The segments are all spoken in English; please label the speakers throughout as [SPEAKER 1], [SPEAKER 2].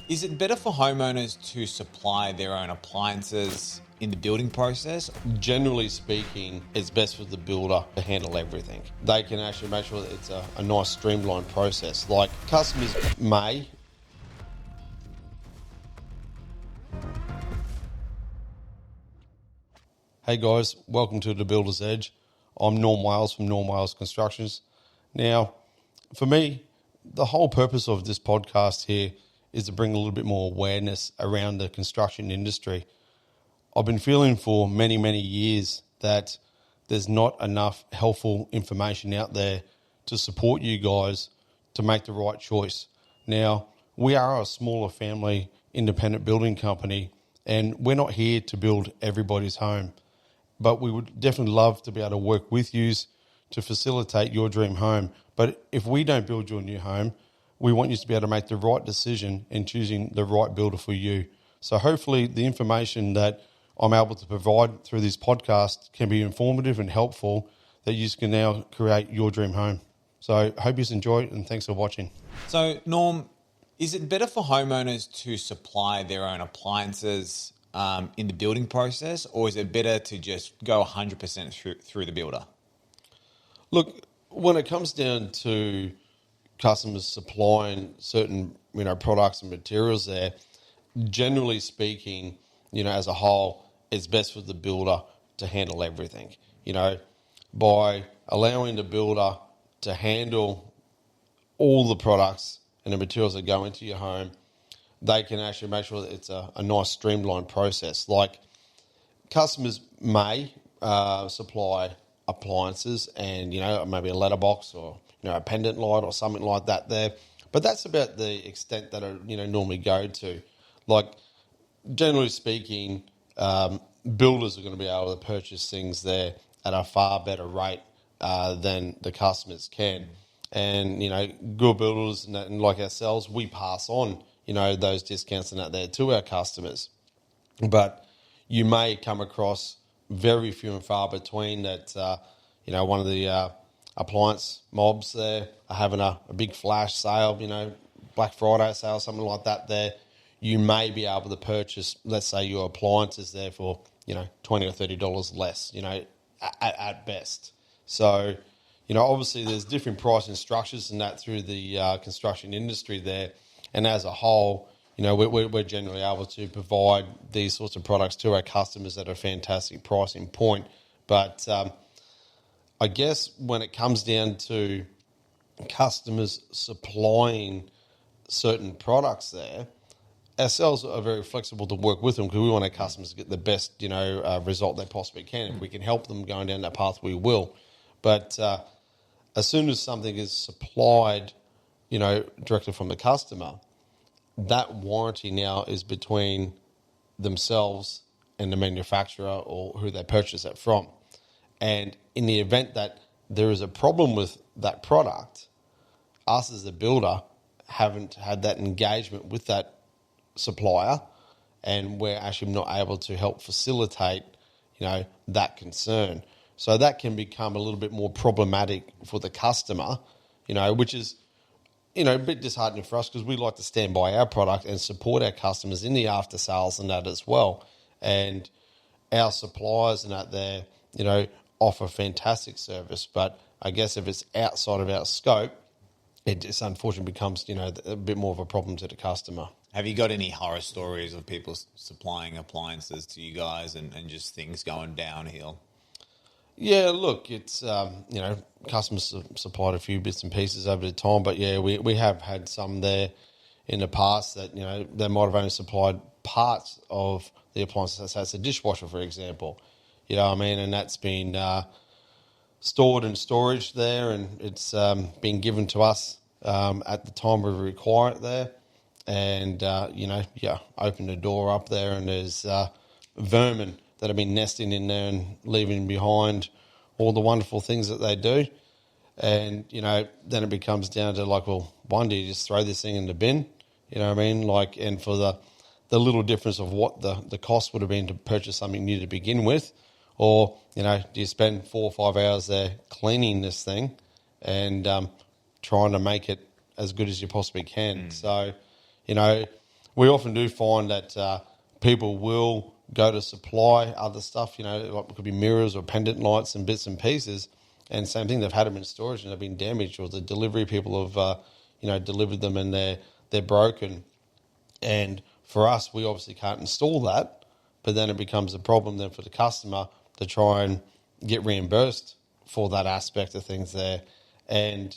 [SPEAKER 1] Is it better for homeowners to supply their own appliances in the building process?
[SPEAKER 2] Generally speaking, it's best for the builder to handle everything. They can actually make sure that it's a nice streamlined process. Like customers may Hey guys, welcome to The Builder's Edge. I'm Norm Wales from Norm Wales Constructions. Now, for me, the whole purpose of this podcast here is to bring a little bit more awareness around the construction industry. I've been feeling for many, many years that there's not enough helpful information out there to support you guys to make the right choice. Now, we are a smaller family independent building company, and we're not here to build everybody's home. But we would definitely love to be able to work with you to facilitate your dream home. But if we don't build your new home, we want you to be able to make the right decision in choosing the right builder for you. So hopefully the information that I'm able to provide through this podcast can be informative and helpful that you can now create your dream home. So I hope you enjoy it, and thanks for watching.
[SPEAKER 1] So, Norm, is it better for homeowners to supply their own appliances in the building process, or is it better to just go 100% through the builder?
[SPEAKER 2] Look, when it comes down to customers supplying certain, products and materials there, generally speaking, as a whole, it's best for the builder to handle everything. By allowing the builder to handle all the products and the materials that go into your home, they can actually make sure that it's a nice streamlined process. Like customers may supply appliances and, maybe a letterbox or, a pendant light or something like that there. But that's about the extent that I, normally go to. Like, generally speaking, builders are going to be able to purchase things there at a far better rate than the customers can. And, good builders and like ourselves, we pass on those discounts and that there to our customers. But you may come across very few and far between that, one of the appliance mobs there are having a big flash sale, Black Friday sale, something like that there. You may be able to purchase, let's say, your appliances there for, $20 or $30 less, at best. So, obviously there's different pricing structures and that through the construction industry there. And as a whole, we're generally able to provide these sorts of products to our customers at a fantastic pricing point. But I guess when it comes down to customers supplying certain products there, ourselves are very flexible to work with them because we want our customers to get the best, result they possibly can. If we can help them going down that path, we will. But as soon as something is supplied, directly from the customer, that warranty now is between themselves and the manufacturer or who they purchase it from. And in the event that there is a problem with that product, us as a builder haven't had that engagement with that supplier, and we're actually not able to help facilitate, that concern. So that can become a little bit more problematic for the customer, which is, a bit disheartening for us because we like to stand by our product and support our customers in the after sales and that as well. And our suppliers and that there, offer fantastic service. But I guess if it's outside of our scope, it just unfortunately becomes, a bit more of a problem to the customer.
[SPEAKER 1] Have you got any horror stories of people supplying appliances to you guys and just things going downhill?
[SPEAKER 2] Yeah, look, it's, customers supplied a few bits and pieces over the time, but yeah, we have had some there in the past that, they might have only supplied parts of the appliances. So it's a dishwasher, for example, and that's been stored in storage there, and it's been given to us at the time we require it there. And, open the door up there and there's vermin that have been nesting in there and leaving behind all the wonderful things that they do. And, then it becomes down to like, well, one, do you just throw this thing in the bin? And for the little difference of what the cost would have been to purchase something new to begin with, or, do you spend 4 or 5 hours there cleaning this thing and trying to make it as good as you possibly can? So, we often do find that people will go to supply other stuff, like it could be mirrors or pendant lights and bits and pieces. And same thing, they've had them in storage and they've been damaged, or the delivery people have, delivered them and they're broken. And for us, we obviously can't install that, but then it becomes a problem then for the customer to try and get reimbursed for that aspect of things there. And,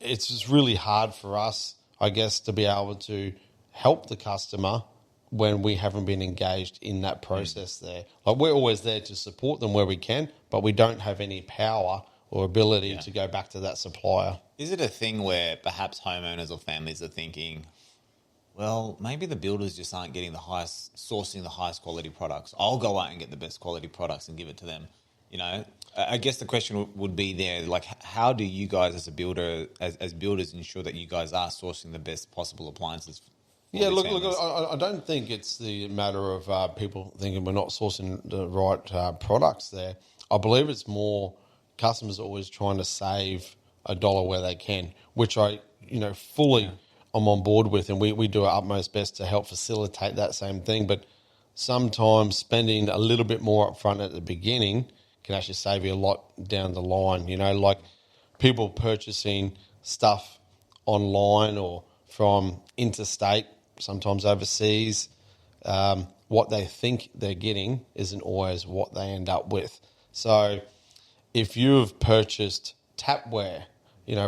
[SPEAKER 2] it's just really hard for us, I guess, to be able to help the customer when we haven't been engaged in that process there. Like, we're always there to support them where we can, but we don't have any power or ability to go back to that supplier.
[SPEAKER 1] Is it a thing where perhaps homeowners or families are thinking, well, maybe the builders just aren't getting sourcing the highest quality products. I'll go out and get the best quality products and give it to them. I guess the question would be there, like, how do you guys as a builder, as builders, ensure that you guys are sourcing the best possible appliances?
[SPEAKER 2] Yeah, look, I don't think it's the matter of people thinking we're not sourcing the right products there. I believe it's more customers are always trying to save a dollar where they can, which I, fully I'm on board with, and we do our utmost best to help facilitate that same thing. But sometimes spending a little bit more upfront at the beginning can actually save you a lot down the line. Like people purchasing stuff online or from interstate, sometimes overseas, what they think they're getting isn't always what they end up with. So if you've purchased tapware,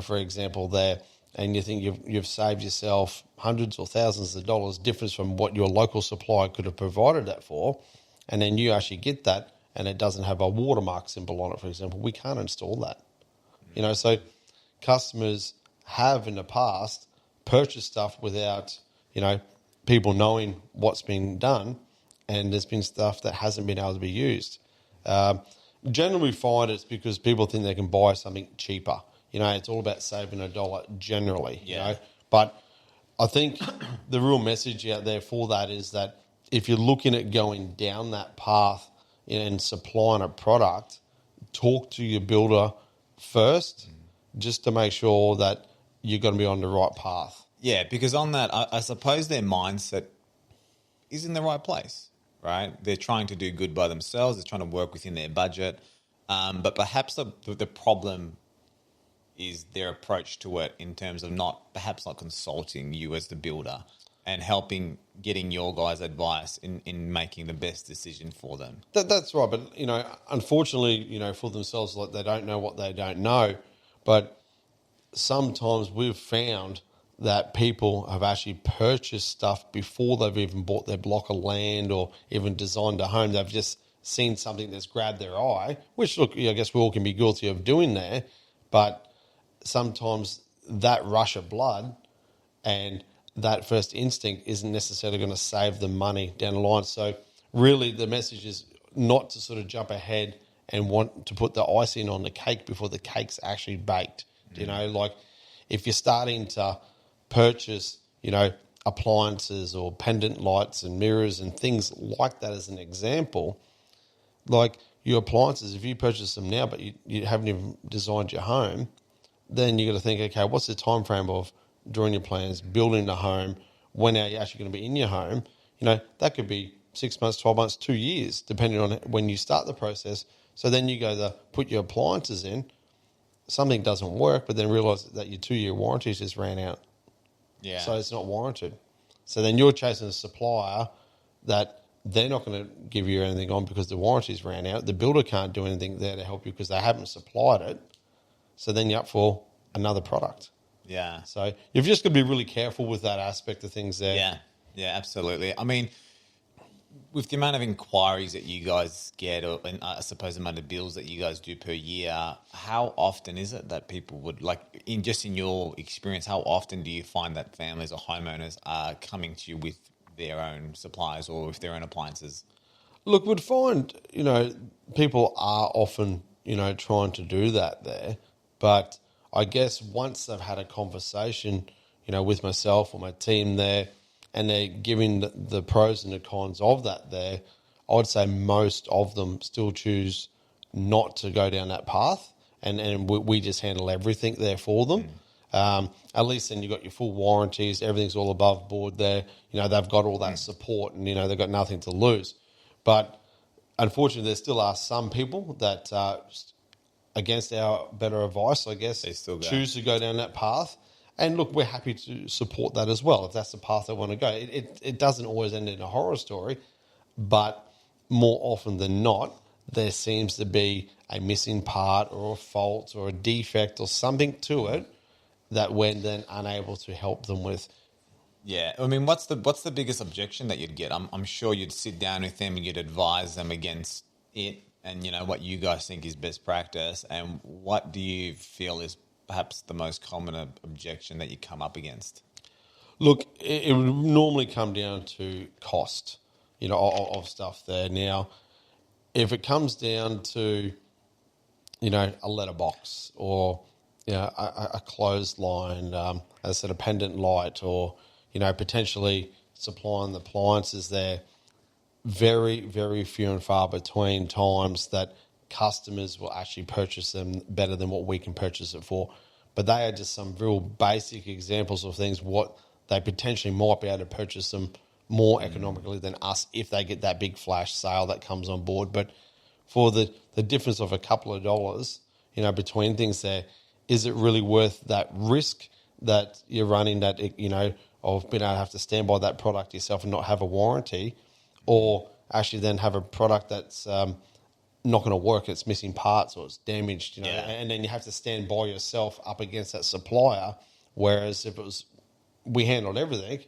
[SPEAKER 2] for example, there, and you think you've saved yourself hundreds or thousands of dollars difference from what your local supplier could have provided that for, and then you actually get that and it doesn't have a watermark symbol on it, for example, we can't install that. So customers have in the past purchased stuff without, people knowing what's been done, and there's been stuff that hasn't been able to be used. Generally, we find it's because people think they can buy something cheaper. It's all about saving a dollar generally, But I think the real message out there for that is that if you're looking at going down that path and supplying a product, talk to your builder first just to make sure that you're going to be on the right path.
[SPEAKER 1] Yeah, because on that, I suppose their mindset is in the right place, right? They're trying to do good by themselves. They're trying to work within their budget. But perhaps the problem is their approach to it in terms of perhaps not consulting you as the builder and getting your guys' advice in making the best decision for them.
[SPEAKER 2] That's right. But, unfortunately, for themselves, like they don't know what they don't know. But sometimes we've found that people have actually purchased stuff before they've even bought their block of land or even designed a home. They've just seen something that's grabbed their eye, which, look, I guess we all can be guilty of doing there. But sometimes that rush of blood and that first instinct isn't necessarily going to save them money down the line. So really the message is not to sort of jump ahead and want to put the icing on the cake before the cake's actually baked. Like if you're starting to purchase, appliances or pendant lights and mirrors and things like that as an example, like your appliances, if you purchase them now but you haven't even designed your home, then you got to think, okay, what's the time frame of drawing your plans, building the home, when are you actually going to be in your home? That could be 6 months, 12 months, 2 years, depending on when you start the process. So then you go to put your appliances in, something doesn't work, but then realise that your 2-year warranty just ran out.
[SPEAKER 1] Yeah.
[SPEAKER 2] So it's not warranted. So then you're chasing a supplier that they're not going to give you anything on because the warranties ran out. The builder can't do anything there to help you because they haven't supplied it. So then you're up for another product.
[SPEAKER 1] Yeah.
[SPEAKER 2] So you've just got to be really careful with that aspect of things there.
[SPEAKER 1] Yeah. Yeah, absolutely. I mean, with the amount of inquiries that you guys get, and I suppose the amount of bills that you guys do per year, how often is it that people would, in your experience, how often do you find that families or homeowners are coming to you with their own supplies or with their own appliances?
[SPEAKER 2] Look, we'd find, people are often, trying to do that there. But I guess once they've had a conversation, with myself or my team there, and they're giving the pros and the cons of that there, I would say most of them still choose not to go down that path, and we just handle everything there for them. At least then you've got your full warranties. Everything's all above board there. They've got all that support, and they've got nothing to lose. But unfortunately, there still are some people that, against our better advice, I guess,
[SPEAKER 1] They still go.
[SPEAKER 2] choose to go down that path. And look, we're happy to support that as well if that's the path they want to go. It doesn't always end in a horror story, but more often than not, there seems to be a missing part or a fault or a defect or something to it that we're then unable to help them with.
[SPEAKER 1] Yeah, I mean, what's the biggest objection that you'd get? I'm sure you'd sit down with them and you'd advise them against it, and what you guys think is best practice, and what do you feel is perhaps the most common objection that you come up against?
[SPEAKER 2] Look, it would normally come down to cost, of stuff there. Now, if it comes down to, a letterbox or, a clothesline, as I said, a pendant light, or, potentially supplying the appliances there, very, very few and far between times that customers will actually purchase them better than what we can purchase it for. But they are just some real basic examples of things what they potentially might be able to purchase them more economically than us if they get that big flash sale that comes on board. But for the difference of a couple of dollars, between things there, is it really worth that risk that you're running, that, of being able to have to stand by that product yourself and not have a warranty, or actually then have a product that's not going to work, it's missing parts or it's damaged, and then you have to stand by yourself up against that supplier. Whereas if it was, we handled everything,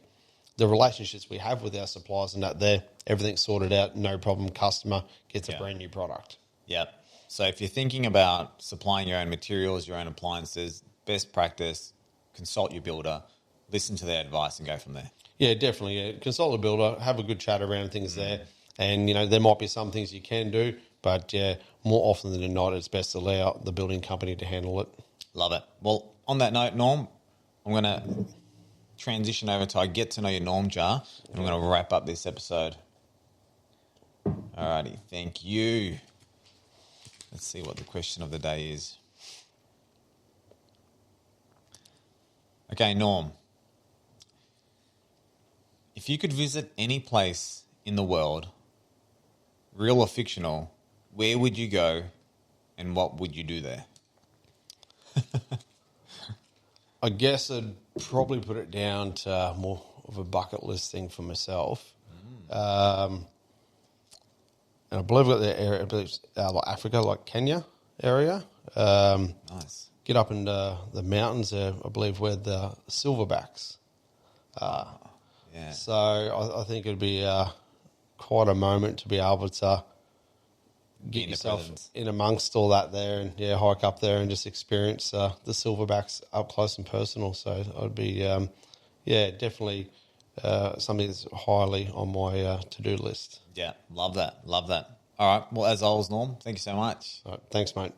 [SPEAKER 2] the relationships we have with our suppliers and that there, everything's sorted out, no problem, customer gets a brand new product.
[SPEAKER 1] Yep. So if you're thinking about supplying your own materials, your own appliances, best practice, consult your builder, listen to their advice and go from there.
[SPEAKER 2] Yeah, definitely. Yeah. Consult a builder, have a good chat around things there. And, there might be some things you can do, but more often than not, it's best to allow the building company to handle it.
[SPEAKER 1] Love it. Well, on that note, Norm, I'm going to transition over to our Get to Know Your Norm jar, and I'm going to wrap up this episode. Alrighty, thank you. Let's see what the question of the day is. Okay, Norm. If you could visit any place in the world, real or fictional, where would you go and what would you do there?
[SPEAKER 2] I guess I'd probably put it down to more of a bucket list thing for myself. And I believe I've got the area, I believe like Africa, like Kenya area.
[SPEAKER 1] Nice.
[SPEAKER 2] Get up into the mountains there, I believe, where the silverbacks are.
[SPEAKER 1] Yeah.
[SPEAKER 2] So I think it'd be quite a moment to be able to get yourself in amongst all that there and hike up there and just experience the silverbacks up close and personal. So I'd be definitely something that's highly on my to-do list.
[SPEAKER 1] Yeah, love that. All right. Well, as always, Norm, thank you so much.
[SPEAKER 2] All right, thanks, mate.